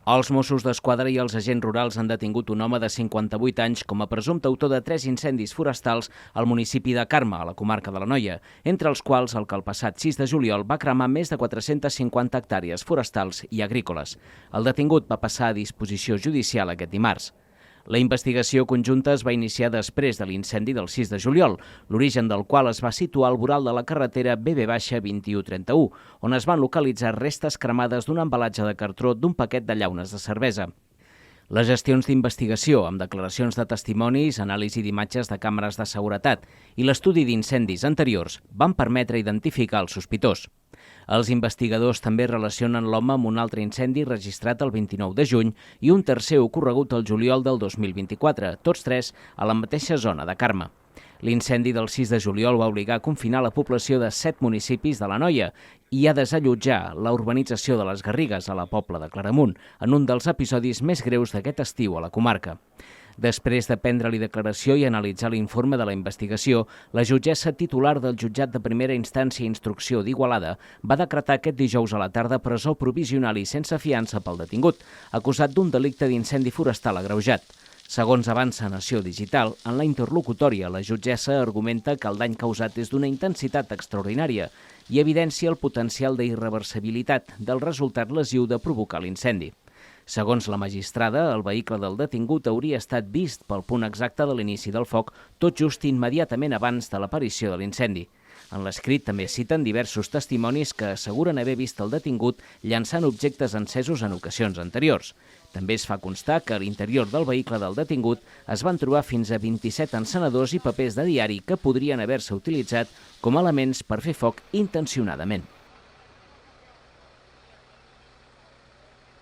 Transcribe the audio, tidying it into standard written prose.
Els Mossos d'Esquadra i els agents rurals han detingut un home de 58 anys com a presumpte autor de 3 incendis forestals al municipi de Carme, a la comarca de l'Anoia, entre els quals el que el passat 6 de juliol va cremar més de 450 hectàrees forestals i agrícoles. El detingut va passar a disposició judicial aquest dimarts. La investigació conjunta es va iniciar després de l'incendi del 6 de juliol, l'origen del qual es va situar al voral de la carretera BB-2131, on es van localitzar restes cremades d'un embalatge de cartró d'un paquet de llaunes de cervesa. Les gestions d'investigació, amb declaracions de testimonis, anàlisi d'imatges de càmeres de seguretat i l'estudi d'incendis anteriors van permetre identificar el sospitós. Els investigadors també relacionen l'home amb un altre incendi registrat el 29 de juny i un tercer ocorregut el juliol del 2024, tots tres a la mateixa zona de Carme. L'incendi del 6 de juliol va obligar a confinar la població de 7 municipis de l'Anoia i a desallotjar la urbanització de les Garrigues, a la Pobla de Claramunt, en un dels episodis més greus d'aquest estiu a la comarca. Després de prendre-li declaració i analitzar l'informe de la investigació, la jutgessa titular del jutjat de primera instància i instrucció d'Igualada va decretar aquest dijous a la tarda presó provisional i sense fiança pel detingut, acusat d'un delicte d'incendi forestal agreujat. Segons avança Nació Digital, en la interlocutòria la jutgessa argumenta que el dany causat és d'una intensitat extraordinària i evidencia el potencial d'irreversibilitat del resultat lesiu de provocar l'incendi. Segons la magistrada, el vehicle del detingut hauria estat vist pel punt exacte de l'inici del foc tot just immediatament abans de l'aparició de l'incendi. En l'escrit també citen diversos testimonis que asseguren haver vist el detingut llançant objectes encesos en ocasions anteriors. També es fa constar que a l'interior del vehicle del detingut es van trobar fins a 27 encenedors i papers de diari que podrien haver-se utilitzat com a elements per fer foc intencionadament.